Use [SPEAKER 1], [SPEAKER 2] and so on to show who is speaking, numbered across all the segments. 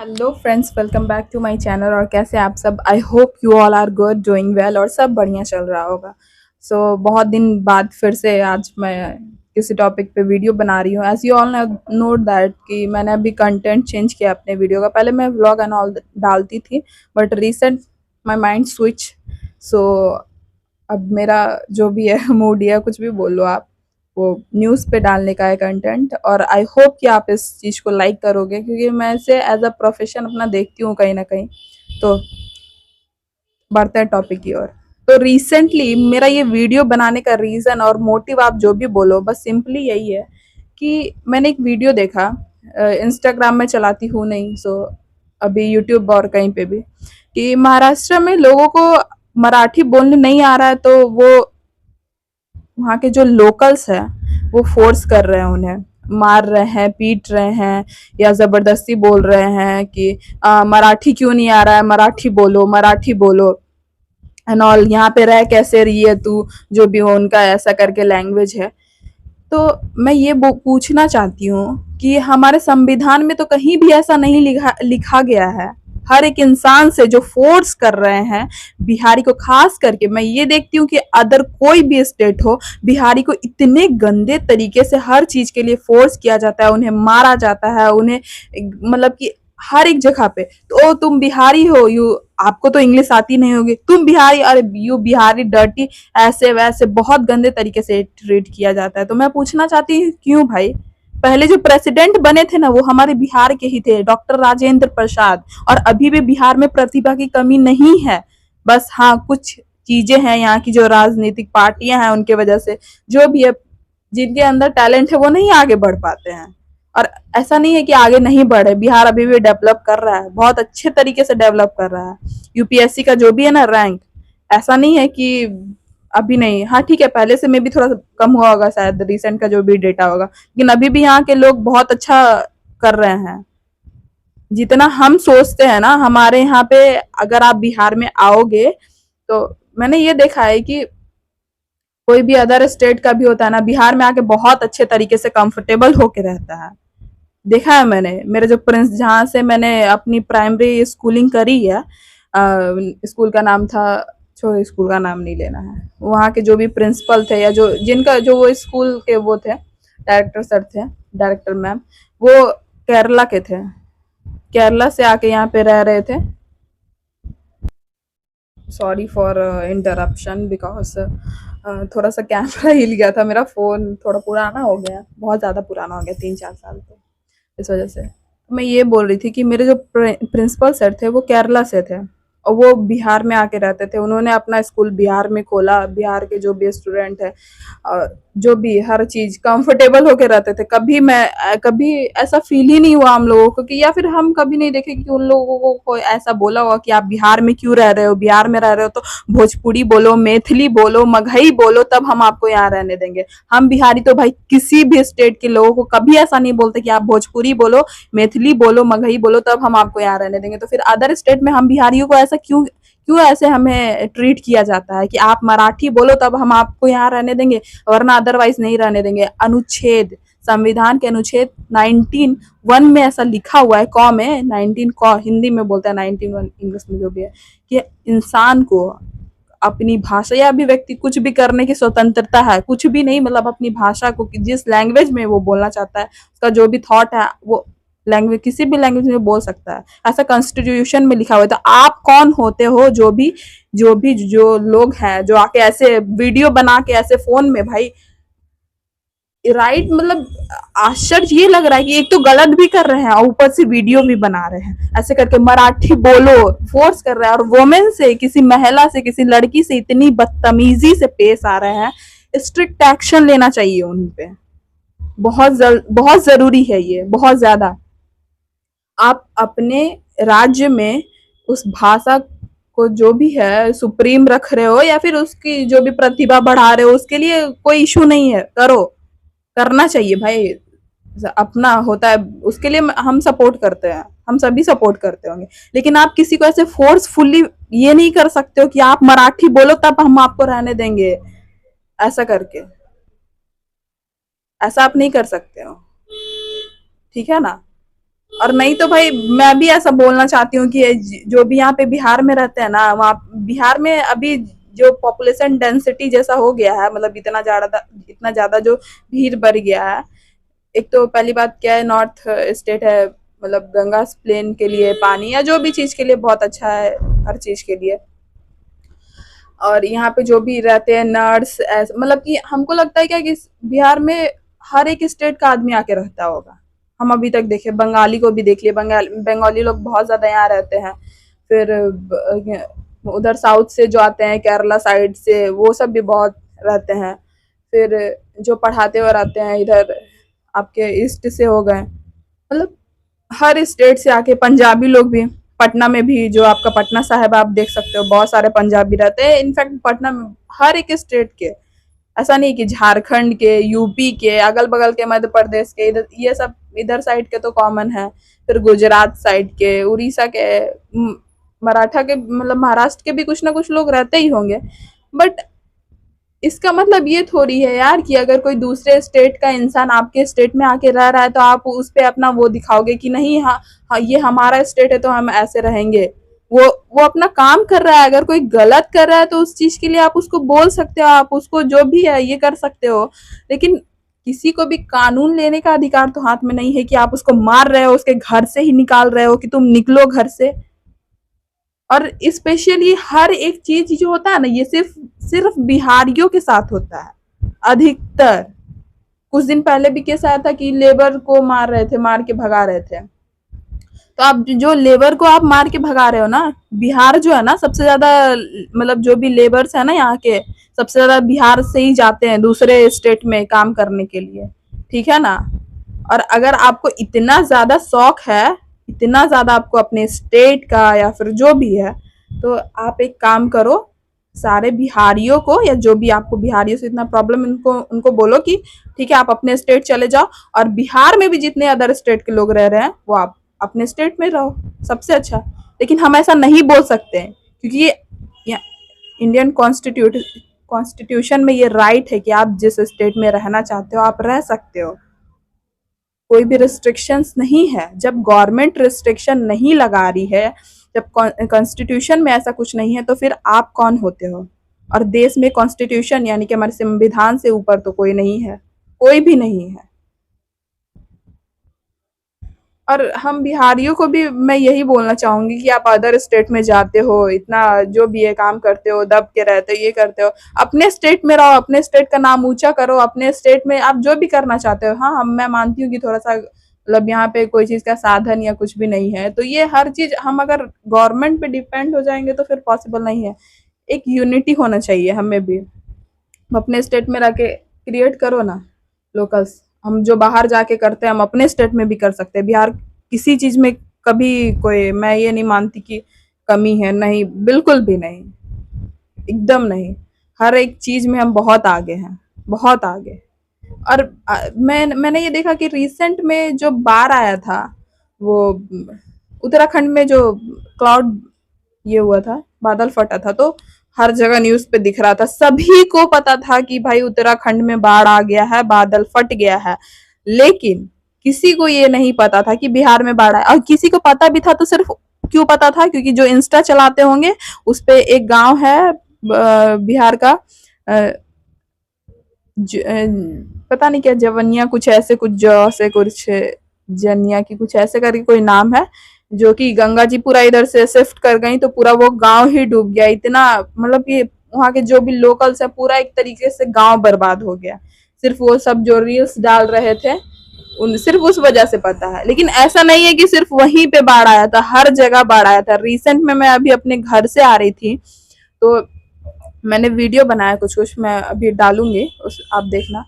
[SPEAKER 1] Hello friends, welcome back to my channel. और कैसे आप सब? I hope you all are good, doing well और सब बढ़िया चल रहा होगा। बहुत दिन बाद फिर से आज मैं किसी टॉपिक पे वीडियो बना रही हूँ। As you all note that कि मैंने अभी कंटेंट चेंज किया अपने वीडियो का। पहले मैं व्लॉग एंड ऑल डालती थी, but recent my mind switch. So अब मेरा जो भी है मूड या कुछ भी बोल लो आप, वो न्यूज़ पे डालने का है कंटेंट। और आई होप कि आप इस चीज़ को लाइक करोगे, क्योंकि मैं इसे एज अ प्रोफेशन अपना देखती हूँ कहीं ना कहीं। तो बढ़ते हैं टॉपिक की ओर। तो रिसेंटली मेरा ये वीडियो बनाने का रीज़न और मोटिव, आप जो भी बोलो, बस सिंपली यही है कि मैंने एक वीडियो देखा। इंस्टाग्राम में चलाती हूँ नहीं, अभी यूट्यूब और कहीं पे भी, कि महाराष्ट्र में लोगों को मराठी बोलने नहीं आ रहा है, तो वो वहाँ के जो लोकल्स हैं वो फोर्स कर रहे हैं, उन्हें मार रहे हैं, पीट रहे हैं, या जबरदस्ती बोल रहे हैं कि मराठी क्यों नहीं आ रहा है, मराठी बोलो, मराठी बोलो एंड ऑल। यहाँ पे रह कैसे रही है तू, जो भी हो उनका ऐसा करके लैंग्वेज है। तो मैं ये पूछना चाहती हूँ कि हमारे संविधान में तो कहीं भी ऐसा नहीं लिखा लिखा गया है। हर एक इंसान से जो फोर्स कर रहे हैं, बिहारी को खास करके मैं ये देखती हूँ कि अदर कोई भी स्टेट हो, बिहारी को इतने गंदे तरीके से हर चीज के लिए फोर्स किया जाता है, उन्हें मारा जाता है, उन्हें मतलब कि हर एक जगह पे। तो ओ तुम बिहारी हो, यू आपको तो इंग्लिश आती नहीं होगी, तुम बिहारी, अरे यू बिहारी डर्टी, ऐसे वैसे बहुत गंदे तरीके से ट्रीट किया जाता है। तो मैं पूछना चाहती हूँ, क्यों भाई? पहले जो प्रेसिडेंट बने थे ना, वो हमारे बिहार के ही थे, डॉक्टर राजेंद्र प्रसाद। और अभी भी बिहार में प्रतिभा की कमी नहीं है। बस हाँ, कुछ चीजें हैं यहाँ की जो राजनीतिक पार्टियां हैं उनके वजह से, जो भी है, जिनके अंदर टैलेंट है वो नहीं आगे बढ़ पाते हैं। और ऐसा नहीं है कि आगे नहीं बढ़े, बिहार अभी भी डेवलप कर रहा है, बहुत अच्छे तरीके से डेवलप कर रहा है। यूपीएससी का जो भी है ना रैंक, ऐसा नहीं है कि अभी नहीं। हाँ ठीक है, पहले से में भी थोड़ा कम हुआ होगा शायद, रिसेंट का जो भी डेटा होगा, लेकिन अभी भी यहाँ के लोग बहुत अच्छा कर रहे हैं। जितना हम सोचते हैं ना, हमारे यहाँ पे अगर आप बिहार में आओगे, तो मैंने ये देखा है कि कोई भी अदर स्टेट का भी होता है ना, बिहार में आके बहुत अच्छे तरीके से कंफर्टेबल होके रहता है। देखा है मैंने, मेरे जो प्रिंस, जहाँ से मैंने अपनी प्राइमरी स्कूलिंग करी है, स्कूल का नाम था, छोड़ो स्कूल का नाम नहीं लेना है, वहाँ के जो भी प्रिंसिपल थे, या जो जिनका जो वो स्कूल के वो थे, डायरेक्टर सर थे, डायरेक्टर मैम, वो केरला के थे। केरला से आके यहाँ पे रह रहे थे। सॉरी फॉर इंटरप्शन, बिकॉज थोड़ा सा कैमरा हिल गया था, मेरा फ़ोन थोड़ा पुराना हो गया, बहुत ज़्यादा पुराना हो गया, 3-4 साल पे, इस वजह से। मैं ये बोल रही थी कि मेरे जो प्रिंसिपल सर थे वो केरला से थे, और वो बिहार में आके रहते थे। उन्होंने अपना स्कूल बिहार में खोला। बिहार के जो भी स्टूडेंट है, जो भी हर चीज कंफर्टेबल होके रहते थे। कभी ऐसा फील ही नहीं हुआ हम लोगों को कि, या फिर हम कभी नहीं देखे कि उन लोगों को कोई ऐसा बोला हुआ कि आप बिहार में क्यों रह रहे हो, बिहार में रह रहे हो तो भोजपुरी बोलो, मैथिली बोलो, मगही बोलो, तब हम आपको यहाँ रहने देंगे। हम बिहारी तो भाई किसी भी स्टेट के लोगों को कभी ऐसा नहीं बोलते कि आप भोजपुरी बोलो, मैथिली बोलो, मगही बोलो, तब हम आपको यहाँ रहने देंगे। तो फिर अदर स्टेट में हम बिहारियों को ऐसा क्यों क्यों ऐसे हमें ट्रीट किया जाता है कि आप मराठी बोलो तब हम आपको यहाँ रहने देंगे, वरना अदरवाइज नहीं रहने देंगे? अनुच्छेद, संविधान के अनुच्छेद 19(1) में ऐसा लिखा हुआ है, कॉ में 19 कॉ हिंदी में बोलता है, 19(1) इंग्लिश में जो भी है, कि इंसान को अपनी भाषा या अभिव्यक्ति कुछ भी करने की स्वतंत्रता है। कुछ भी नहीं, मतलब अपनी भाषा को जिस लैंग्वेज में वो बोलना चाहता है, उसका जो भी थॉट है, वो लैंग्वेज किसी भी लैंग्वेज में बोल सकता है। ऐसा कॉन्स्टिट्यूशन में लिखा हुआ है। तो आप कौन होते हो, जो लोग हैं जो आके ऐसे वीडियो बना के ऐसे फोन में, भाई राइट, मतलब आश्चर्य ये लग रहा है कि एक तो गलत भी कर रहे हैं और ऊपर से वीडियो भी बना रहे हैं, ऐसे करके मराठी बोलो फोर्स कर रहे हैं। और वुमेन से, किसी महिला से, किसी लड़की से इतनी बदतमीजी से पेश आ रहे हैं। स्ट्रिक्ट एक्शन लेना चाहिए उन पे। बहुत जरूरी है ये, बहुत ज्यादा। आप अपने राज्य में उस भाषा को जो भी है सुप्रीम रख रहे हो, या फिर उसकी जो भी प्रतिभा बढ़ा रहे हो, उसके लिए कोई इशू नहीं है, करो, करना चाहिए भाई। अपना होता है, उसके लिए हम सपोर्ट करते हैं, हम सभी सपोर्ट करते होंगे। लेकिन आप किसी को ऐसे फोर्सफुली ये नहीं कर सकते हो कि आप मराठी बोलो तब हम आपको रहने देंगे, ऐसा करके। ऐसा आप नहीं कर सकते हो, ठीक है ना? और नहीं तो भाई मैं भी ऐसा बोलना चाहती हूँ कि जो भी यहाँ पे बिहार में रहते हैं ना, वहाँ बिहार में अभी जो पॉपुलेशन डेंसिटी जैसा हो गया है, मतलब इतना ज्यादा जो भीड़ बढ़ गया है। एक तो पहली बात क्या है, नॉर्थ स्टेट है, मतलब गंगा प्लेन के लिए पानी या जो भी चीज के लिए बहुत अच्छा है, हर चीज के लिए। और यहाँ पे जो भी रहते हैं नर्स, ऐसे मतलब कि हमको लगता है क्या कि बिहार में हर एक स्टेट का आदमी आके रहता होगा। हम अभी तक देखे, बंगाली को भी देख लिए, बंगाली लोग बहुत ज्यादा यहाँ रहते हैं। फिर उधर साउथ से जो आते हैं, केरला साइड से, वो सब भी बहुत रहते हैं। फिर जो पढ़ाते हुए रहते हैं इधर आपके ईस्ट से हो गए, मतलब हर स्टेट से आके, पंजाबी लोग भी, पटना में भी जो आपका पटना साहिब आप देख सकते हो, बहुत सारे पंजाबी रहते हैं। इनफैक्ट पटना में हर एक स्टेट के, ऐसा नहीं कि झारखंड के, यूपी के, अगल बगल के, मध्य प्रदेश के, इधर ये सब इधर साइड के तो कॉमन है। फिर गुजरात साइड के, उड़ीसा के, मराठा के, मतलब महाराष्ट्र के भी कुछ ना कुछ लोग रहते ही होंगे। बट इसका मतलब ये थोड़ी है यार कि अगर कोई दूसरे स्टेट का इंसान आपके स्टेट में आके रह रहा है तो आप उस पे अपना वो दिखाओगे कि नहीं, हाँ हाँ ये हमारा स्टेट है तो हम ऐसे रहेंगे। वो वो अपना काम कर रहा है, अगर कोई गलत कर रहा है तो उस चीज के लिए आप उसको बोल सकते हो, आप उसको जो भी है ये कर सकते हो। लेकिन किसी को भी कानून लेने का अधिकार तो हाथ में नहीं है कि आप उसको मार रहे हो, उसके घर से ही निकाल रहे हो कि तुम निकलो घर से। और स्पेशली हर एक चीज जो होता है ना, ये सिर्फ सिर्फ बिहारियों के साथ होता है अधिकतर। कुछ दिन पहले भी केस आया था कि लेबर को मार रहे थे, मार के भगा रहे थे। तो आप जो लेबर को आप मार के भगा रहे हो ना, बिहार जो है ना सबसे ज्यादा, मतलब जो भी लेबर्स है ना यहाँ के, सबसे ज्यादा बिहार से ही जाते हैं दूसरे स्टेट में काम करने के लिए, ठीक है ना। और अगर आपको इतना ज्यादा शौक है, इतना ज्यादा आपको अपने स्टेट का या फिर जो भी है, तो आप एक काम करो, सारे बिहारियों को या जो भी आपको बिहारियों से इतना प्रॉब्लम, उनको उनको बोलो कि ठीक है आप अपने स्टेट चले जाओ, और बिहार में भी जितने अदर स्टेट के लोग रह रहे हैं वो आप अपने स्टेट में रहो, सबसे अच्छा। लेकिन हम ऐसा नहीं बोल सकते हैं क्योंकि ये इंडियन कॉन्स्टिट्यूशन में ये राइट है कि आप जिस स्टेट में रहना चाहते हो आप रह सकते हो, कोई भी रिस्ट्रिक्शंस नहीं है। जब गवर्नमेंट रिस्ट्रिक्शन नहीं लगा रही है, जब कॉन्स्टिट्यूशन में ऐसा कुछ नहीं है, तो फिर आप कौन होते हो। और देश में कॉन्स्टिट्यूशन यानी कि हमारे संविधान से ऊपर तो कोई नहीं है, कोई भी नहीं है। और हम बिहारियों को भी मैं यही बोलना चाहूंगी कि आप अदर स्टेट में जाते हो, इतना जो भी ये काम करते हो, दब के रहते हो, ये करते हो, अपने स्टेट में रहो, अपने स्टेट का नाम ऊंचा करो, अपने स्टेट में आप जो भी करना चाहते हो। हाँ हम मैं मानती हूँ कि थोड़ा सा मतलब यहाँ पे कोई चीज का साधन या कुछ भी नहीं है, तो ये हर चीज हम अगर गवर्नमेंट पे डिपेंड हो जाएंगे तो फिर पॉसिबल नहीं है। एक यूनिटी होना चाहिए हमें भी, अपने स्टेट में रह के क्रिएट करो ना लोकल्स। हम जो बाहर जाके करते हैं हम अपने स्टेट में भी कर सकते हैं। बिहार किसी चीज में कभी कोई, मैं ये नहीं मानती कि कमी है, नहीं बिल्कुल भी नहीं, एकदम नहीं। हर एक चीज में हम बहुत आगे हैं, बहुत आगे। और मैंने ये देखा कि रिसेंट में जो बाढ़ आया था, वो उत्तराखंड में जो क्लाउड ये हुआ था, बादल फटा था, तो हर जगह न्यूज पे दिख रहा था, सभी को पता था कि भाई उत्तराखंड में बाढ़ आ गया है, बादल फट गया है। लेकिन किसी को ये नहीं पता था कि बिहार में बाढ़ आया, और किसी को पता भी था तो सिर्फ क्यों पता था, क्योंकि जो इंस्टा चलाते होंगे उस पे एक गांव है बिहार का, पता नहीं क्या जवनिया, कुछ ऐसे, कुछ जौ से कुछ जनिया की कुछ ऐसे करके कोई नाम है, जो कि गंगा जी पूरा इधर से शिफ्ट कर गई तो पूरा वो गांव ही डूब गया। इतना मतलब कि वहां के जो भी लोकल्स है, पूरा एक तरीके से गांव बर्बाद हो गया। सिर्फ वो सब जो रील्स डाल रहे थे उन सिर्फ उस वजह से पता है। लेकिन ऐसा नहीं है कि सिर्फ वहीं पे बाढ़ आया था, हर जगह बाढ़ आया था। रिसेंट में मैं अभी अपने घर से आ रही थी तो मैंने वीडियो बनाया, कुछ कुछ मैं अभी डालूंगी, उस आप देखना।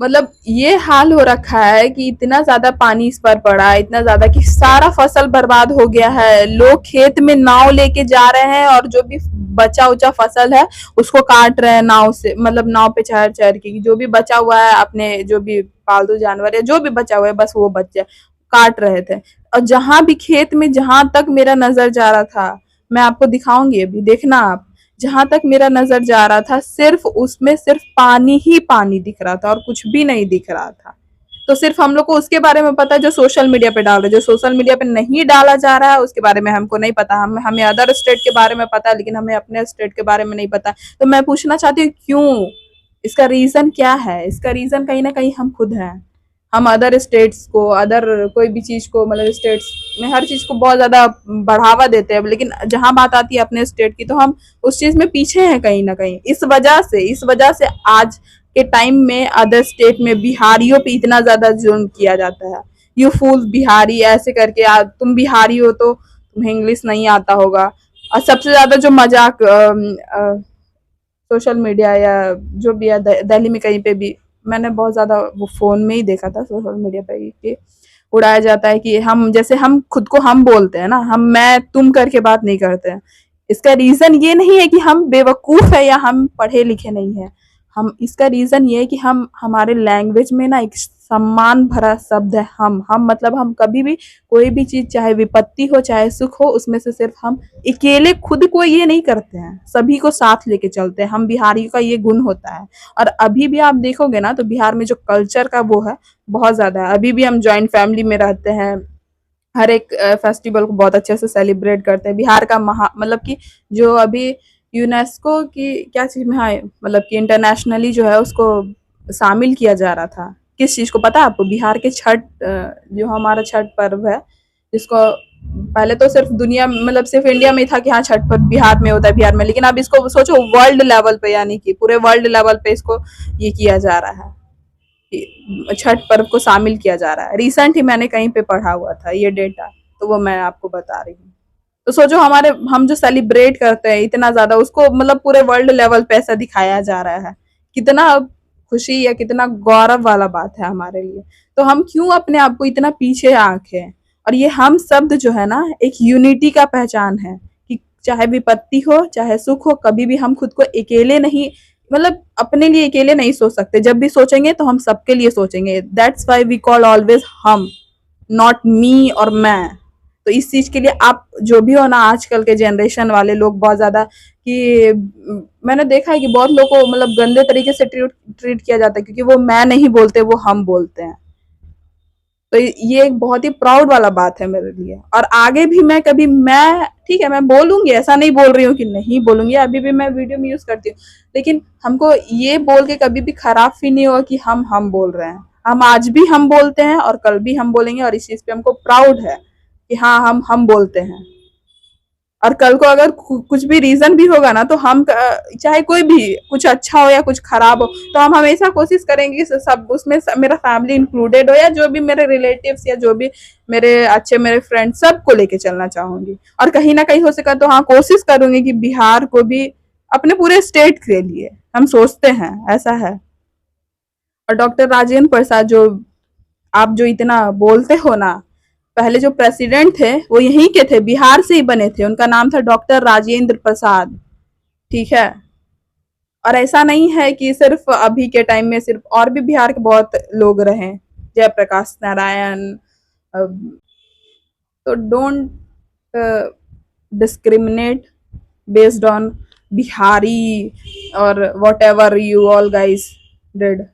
[SPEAKER 1] मतलब ये हाल हो रखा है कि इतना ज्यादा पानी इस पर पड़ा है, इतना ज्यादा कि सारा फसल बर्बाद हो गया है। लोग खेत में नाव लेके जा रहे हैं और जो भी बचा उचा फसल है उसको काट रहे हैं नाव से, मतलब नाव पे चढ़ चढ़ के, जो भी बचा हुआ है अपने जो भी पालतू जानवर है जो भी बचा हुआ है बस वो बच जाए, काट रहे थे। और जहां भी खेत में, जहां तक मेरा नजर जा रहा था, मैं आपको दिखाऊंगी अभी, देखना आप, जहां तक मेरा नजर जा रहा था सिर्फ उसमें सिर्फ पानी ही पानी दिख रहा था और कुछ भी नहीं दिख रहा था। तो सिर्फ हम लोग को उसके बारे में पता है जो सोशल मीडिया पे डाल रहे हैं। जो सोशल मीडिया पे नहीं डाला जा रहा है उसके बारे में हमको नहीं पता। हमें अदर स्टेट के बारे में पता है, लेकिन हमें अपने स्टेट के बारे में नहीं पता। तो मैं पूछना चाहती हूँ क्यों, इसका रीजन क्या है? इसका रीजन कहीं ना कहीं हम खुद हैं। हम अदर स्टेट्स को, अदर कोई भी चीज को, मतलब स्टेट्स में हर चीज को बहुत ज्यादा बढ़ावा देते हैं, लेकिन जहां बात आती है अपने स्टेट की तो हम उस चीज में पीछे हैं कहीं ना कहीं। इस वजह से आज के टाइम में अदर स्टेट में बिहारियों पे इतना ज्यादा जुल्म किया जाता है। यू फूल बिहारी ऐसे करके, तुम बिहारी हो तो तुम्हें इंग्लिश नहीं आता होगा। और सबसे ज्यादा जो मजाक सोशल मीडिया या जो भी है, दिल्ली में कहीं पे भी मैंने बहुत ज्यादा वो फोन में ही देखा था, सोशल मीडिया पे ही कि उड़ाया जाता है कि हम जैसे हम खुद को हम बोलते हैं ना, हम मैं तुम करके बात नहीं करते हैं। इसका रीजन ये नहीं है कि हम बेवकूफ है या हम पढ़े लिखे नहीं है। हम इसका रीजन ये है कि हम हमारे लैंग्वेज में ना एक सम्मान भरा शब्द है हम मतलब हम कभी भी कोई भी चीज, चाहे विपत्ति हो चाहे सुख हो, उसमें से सिर्फ हम अकेले खुद को ये नहीं करते हैं, सभी को साथ लेके चलते हैं। हम बिहारी का ये गुण होता है। और अभी भी आप देखोगे ना तो बिहार में जो कल्चर का वो है बहुत ज्यादा है। अभी भी हम जॉइंट फैमिली में रहते हैं, हर एक फेस्टिवल को बहुत अच्छे से सेलिब्रेट करते हैं। बिहार का मतलब कि जो अभी यूनेस्को की क्या चीज में, हाँ मतलब कि इंटरनेशनली जो है उसको शामिल किया जा रहा था। किस चीज को पता है आपको? बिहार के छठ, जो हमारा छठ पर्व है, जिसको पहले तो सिर्फ दुनिया मतलब सिर्फ इंडिया में ही था कि हाँ छठ पर्व बिहार में होता है, बिहार में, लेकिन अब इसको सोचो वर्ल्ड लेवल पे, यानी कि पूरे वर्ल्ड लेवल पे इसको ये किया जा रहा है, छठ पर्व को शामिल किया जा रहा है। रिसेंट ही मैंने कहीं पे पढ़ा हुआ था ये डेटा, तो वो मैं आपको बता रही हूँ। तो सोचो हम जो सेलिब्रेट करते हैं इतना ज्यादा, उसको मतलब पूरे वर्ल्ड लेवल पे ऐसा दिखाया जा रहा है। कितना खुशी या कितना गौरव वाला बात है हमारे लिए। तो हम क्यों अपने आप को इतना पीछे आंके? और ये हम शब्द जो है ना एक यूनिटी का पहचान है कि चाहे विपत्ति हो चाहे सुख हो, कभी भी हम खुद को अकेले नहीं, मतलब अपने लिए अकेले नहीं सोच सकते। जब भी सोचेंगे तो हम सबके लिए सोचेंगे। That's why we call always हम, नॉट मी और मैं। तो इस चीज के लिए आप जो भी हो ना, आजकल के जनरेशन वाले लोग बहुत ज्यादा कि मैंने देखा है कि बहुत लोग को मतलब गंदे तरीके से ट्रीट किया जाता है, क्योंकि वो मैं नहीं बोलते, वो हम बोलते हैं। तो ये एक बहुत ही प्राउड वाला बात है मेरे लिए। और आगे भी मैं कभी, मैं ठीक है मैं बोलूंगी, ऐसा नहीं बोल रही हूँ कि नहीं बोलूंगी, अभी भी मैं वीडियो में यूज करती हूँ, लेकिन हमको ये बोल के कभी भी खराब फील नहीं होगा कि हम बोल रहे हैं। हम आज भी हम बोलते हैं और कल भी हम बोलेंगे, और इस चीज पे हमको प्राउड है कि हाँ हम बोलते हैं। और कल को अगर कुछ भी रीजन भी होगा ना, तो हम चाहे कोई भी कुछ अच्छा हो या कुछ खराब हो, तो हम हमेशा कोशिश करेंगे कि सब उसमें मेरा फैमिली इंक्लूडेड हो, या जो भी मेरे रिलेटिव्स या जो भी मेरे फ्रेंड, सबको लेके चलना चाहूंगी। और कहीं ना कहीं हो सका तो हाँ कोशिश करूंगी कि बिहार को भी अपने पूरे स्टेट के लिए हम सोचते हैं, ऐसा है। और डॉक्टर राजेंद्र प्रसाद, जो आप जो इतना बोलते हो ना, पहले जो प्रेसिडेंट थे वो यहीं के थे, बिहार से ही बने थे। उनका नाम था डॉक्टर राजेंद्र प्रसाद, ठीक है। और ऐसा नहीं है कि सिर्फ अभी के टाइम में सिर्फ, और भी बिहार के बहुत लोग रहे, जयप्रकाश नारायण। तो don't discriminate based on Bihari और whatever you all guys did.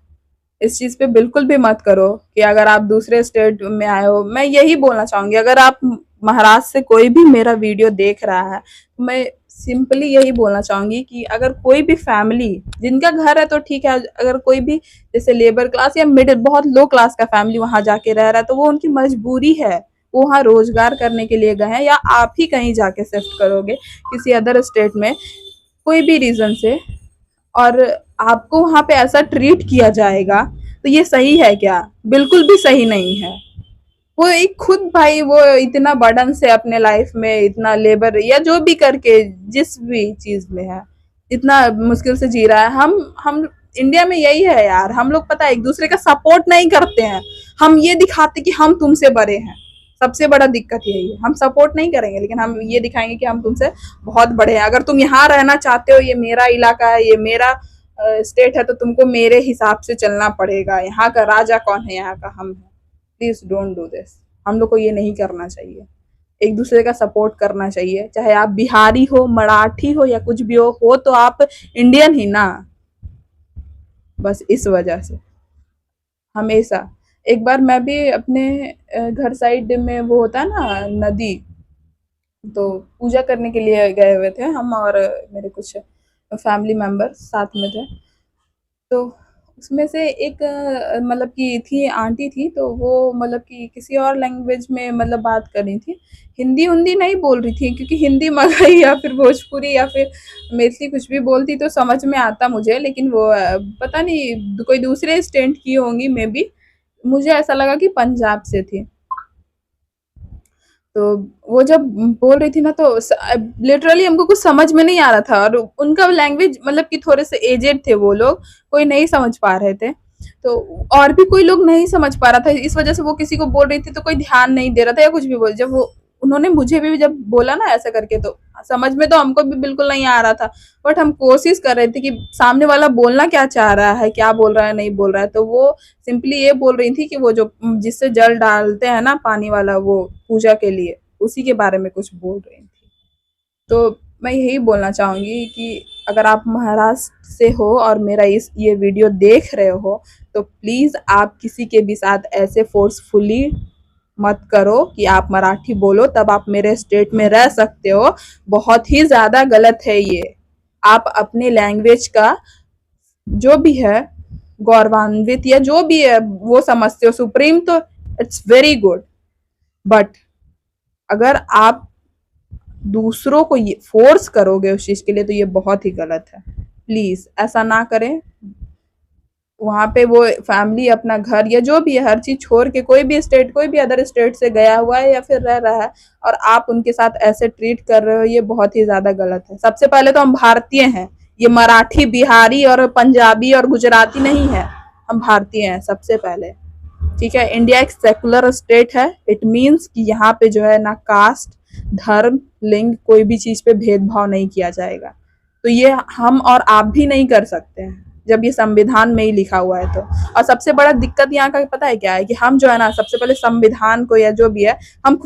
[SPEAKER 1] इस चीज पे बिल्कुल भी मत करो कि अगर आप दूसरे स्टेट में आए हो। मैं यही बोलना चाहूंगी, अगर आप महाराष्ट्र से कोई भी मेरा वीडियो देख रहा है, तो मैं सिंपली यही बोलना चाहूंगी कि अगर कोई भी फैमिली जिनका घर है तो ठीक है, अगर कोई भी जैसे लेबर क्लास या मिडिल बहुत लो क्लास का फैमिली वहां जाके रह रहा है, तो वो उनकी मजबूरी है। वो वहाँ रोजगार करने के लिए गए हैं, या आप ही कहीं जाके शिफ्ट करोगे किसी अदर स्टेट में कोई भी रीजन से, और आपको वहां पे ऐसा ट्रीट किया जाएगा, तो ये सही है क्या? बिल्कुल भी सही नहीं है। वो एक खुद भाई वो इतना बर्डन से अपने लाइफ में इतना लेबर या जो भी करके जिस भी चीज में है इतना मुश्किल से जी रहा है। हम इंडिया में यही है यार, हम लोग पता है एक दूसरे का सपोर्ट नहीं करते हैं। हम ये दिखाते कि हम तुमसे बड़े हैं, सबसे बड़ा दिक्कत यही है। हम सपोर्ट नहीं करेंगे, लेकिन हम ये दिखाएंगे कि हम तुमसे बहुत बड़े हैं। अगर तुम यहाँ रहना चाहते हो, ये मेरा इलाका है, ये मेरा स्टेट है, तो तुमको मेरे हिसाब से चलना पड़ेगा। यहाँ का राजा कौन है? यहाँ का हम है। Please don't do this. हम लोग को ये नहीं करना चाहिए। एक दूसरे का सपोर्ट करना चाहिए, चाहे आप बिहारी हो, मराठी हो, या कुछ भी हो तो आप इंडियन ही ना। बस इस वजह से हमेशा एक बार मैं भी अपने घर साइड में वो होता है ना नदी, तो पूजा करने के लिए गए हुए थे हम और मेरे कुछ फैमिली मेंबर्स साथ में थे। तो उसमें से एक मतलब कि थी आंटी थी, तो वो मतलब कि किसी और लैंग्वेज में मतलब बात कर रही थी। हिंदी-उंदी नहीं बोल रही थी, क्योंकि हिंदी मगही या फिर भोजपुरी या फिर मैथिली कुछ भी बोलती तो समझ में आता मुझे, लेकिन वो पता नहीं कोई दूसरे स्टेट की होंगी मे बी। मुझे ऐसा लगा कि पंजाब से थी। तो वो जब बोल रही थी ना, तो लिटरली हमको कुछ समझ में नहीं आ रहा था, और उनका लैंग्वेज मतलब कि थोड़े से एजेड थे वो लोग, कोई नहीं समझ पा रहे थे। तो और भी कोई लोग नहीं समझ पा रहा था, इस वजह से वो किसी को बोल रही थी तो कोई ध्यान नहीं दे रहा था या कुछ भी बोल। जब वो उन्होंने मुझे भी जब बोला ना ऐसा करके, तो समझ में तो हमको भी बिल्कुल नहीं आ रहा था, बट हम कोशिश कर रहे थे कि सामने वाला बोलना क्या चाह रहा है, क्या बोल रहा है, नहीं बोल रहा है। तो वो सिंपली ये बोल रही थी कि वो जो जिससे जल डालते हैं ना पानी वाला, वो पूजा के लिए, उसी के बारे में कुछ बोल रही थी। तो मैं यही बोलना चाहूंगी कि अगर आप महाराष्ट्र से हो और मेरा इस ये वीडियो देख रहे हो, तो प्लीज आप किसी के भी साथ ऐसे फोर्सफुली मत करो कि आप मराठी बोलो तब आप मेरे स्टेट में रह सकते हो। बहुत ही ज्यादा गलत है ये। आप अपने लैंग्वेज का जो भी है गौरवान्वित या जो भी है वो समझते हो सुप्रीम, तो इट्स वेरी गुड। बट अगर आप दूसरों को ये फोर्स करोगे उस चीज के लिए, तो ये बहुत ही गलत है। प्लीज ऐसा ना करें। वहां पे वो फैमिली अपना घर या जो भी है हर चीज छोड़ के कोई भी स्टेट, कोई भी अदर स्टेट से गया हुआ है या फिर रह रहा है, और आप उनके साथ ऐसे ट्रीट कर रहे हो, ये बहुत ही ज्यादा गलत है। सबसे पहले तो हम भारतीय हैं, ये मराठी, बिहारी और पंजाबी और गुजराती नहीं है, हम भारतीय हैं सबसे पहले। ठीक है, इंडिया एक सेकुलर स्टेट है। इट मीन्स कि यहाँ पे जो है ना कास्ट, धर्म, लिंग, कोई भी चीज पे भेदभाव नहीं किया जाएगा। तो ये हम और आप भी नहीं कर सकते हैं जब ये संविधान में ही लिखा हुआ है तो। और सबसे बड़ा दिक्कत यहाँ का पता है क्या है, कि हम जो है ना सबसे पहले संविधान को या जो भी है, हम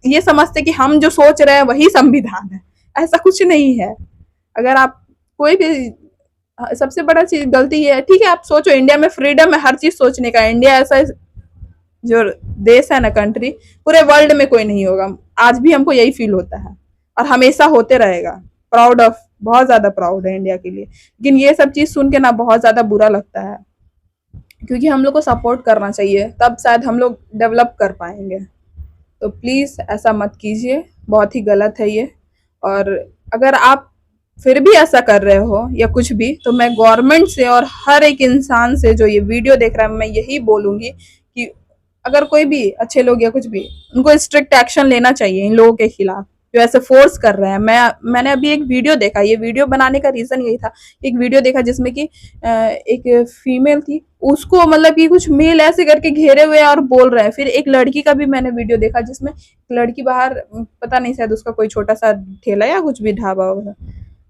[SPEAKER 1] ये समझते कि हम जो सोच रहे हैं वही संविधान है। ऐसा कुछ नहीं है। अगर आप कोई भी सबसे बड़ा चीज गलती ये है, ठीक है आप सोचो इंडिया में फ्रीडम है हर चीज सोचने का, इंडिया ऐसा जो देश है ना, कंट्री, पूरे वर्ल्ड में कोई नहीं होगा। आज भी हमको यही फील होता है और हमेशा होते रहेगा। प्राउड ऑफ, बहुत ज्यादा प्राउड है इंडिया के लिए। लेकिन ये सब चीज सुन के ना बहुत ज्यादा बुरा लगता है, क्योंकि हम लोग को सपोर्ट करना चाहिए, तब शायद हम लोग डेवलप कर पाएंगे। तो प्लीज ऐसा मत कीजिए, बहुत ही गलत है ये। और अगर आप फिर भी ऐसा कर रहे हो या कुछ भी, तो मैं गवर्नमेंट से और हर एक इंसान से जो ये वीडियो देख रहा है, मैं यही बोलूंगी कि अगर कोई भी अच्छे लोग या कुछ भी, उनको स्ट्रिक्ट एक्शन लेना चाहिए इन लोगों के खिलाफ जो ऐसे फोर्स कर रहे हैं। मैंने अभी एक वीडियो देखा, ये वीडियो बनाने का रीजन यही था। एक वीडियो देखा जिसमें कि एक फीमेल थी, उसको मतलब कि कुछ मेल ऐसे करके घेरे हुए और बोल रहे हैं। फिर एक लड़की का भी मैंने वीडियो देखा जिसमें लड़की बाहर, पता नहीं शायद उसका कोई छोटा सा ठेला या कुछ भी ढाबा होगा,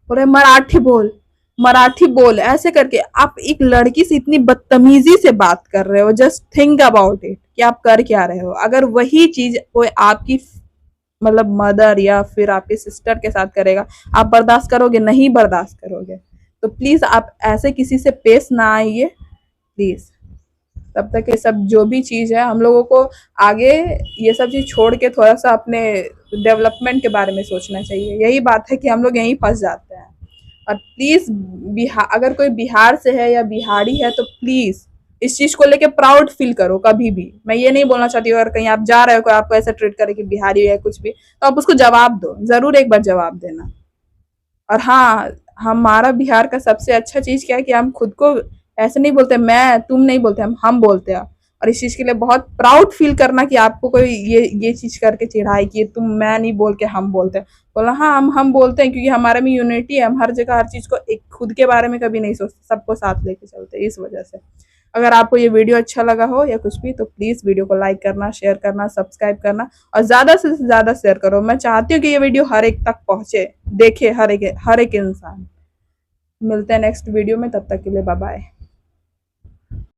[SPEAKER 1] बोल रहे मराठी बोल, मराठी बोल, ऐसे करके। आप एक लड़की से इतनी बदतमीजी से बात कर रहे हो। जस्ट थिंक अबाउट इट कि आप कर क्या रहे हो। अगर वही चीज कोई आपकी मतलब मदर या फिर आपके सिस्टर के साथ करेगा, आप बर्दाश्त करोगे? नहीं बर्दाश्त करोगे। तो प्लीज आप ऐसे किसी से पेश ना आइए प्लीज। तब तक ये सब जो भी चीज है, हम लोगों को आगे ये सब चीज छोड़ के थोड़ा सा अपने डेवलपमेंट के बारे में सोचना चाहिए। यही बात है कि हम लोग यहीं फंस जाते हैं। और प्लीज बिहार, अगर कोई बिहार से है या बिहारी है, तो प्लीज इस चीज को लेके प्राउड फील करो कभी भी। मैं ये नहीं बोलना चाहती हूँ अगर कहीं आप जा रहे हो, कोई आपको ऐसा ट्रीट करे कि बिहारी है कुछ भी, तो आप उसको जवाब दो, जरूर एक बार जवाब देना। और हाँ, हमारा बिहार का सबसे अच्छा चीज क्या है कि हम खुद को ऐसे नहीं बोलते, मैं तुम नहीं बोलते, हम बोलते हैं। और इस चीज के लिए बहुत प्राउड फील करना कि आपको कोई ये चीज करके चिढ़ाए कि तुम मैं नहीं बोल के हम बोलते हैं। बोला हाँ, हम बोलते हैं क्योंकि हमारे में यूनिटी है। हम हर जगह हर चीज को, एक खुद के बारे में कभी नहीं सोचते, सबको साथ लेके चलते हैं। इस वजह से अगर आपको ये वीडियो अच्छा लगा हो या कुछ भी, तो प्लीज वीडियो को लाइक करना, शेयर करना, सब्सक्राइब करना और ज्यादा से ज्यादा शेयर करो। मैं चाहती हूँ कि ये वीडियो हर एक तक पहुंचे, देखे हर एक इंसान। मिलते हैं नेक्स्ट वीडियो में, तब तक के लिए बाय बाय।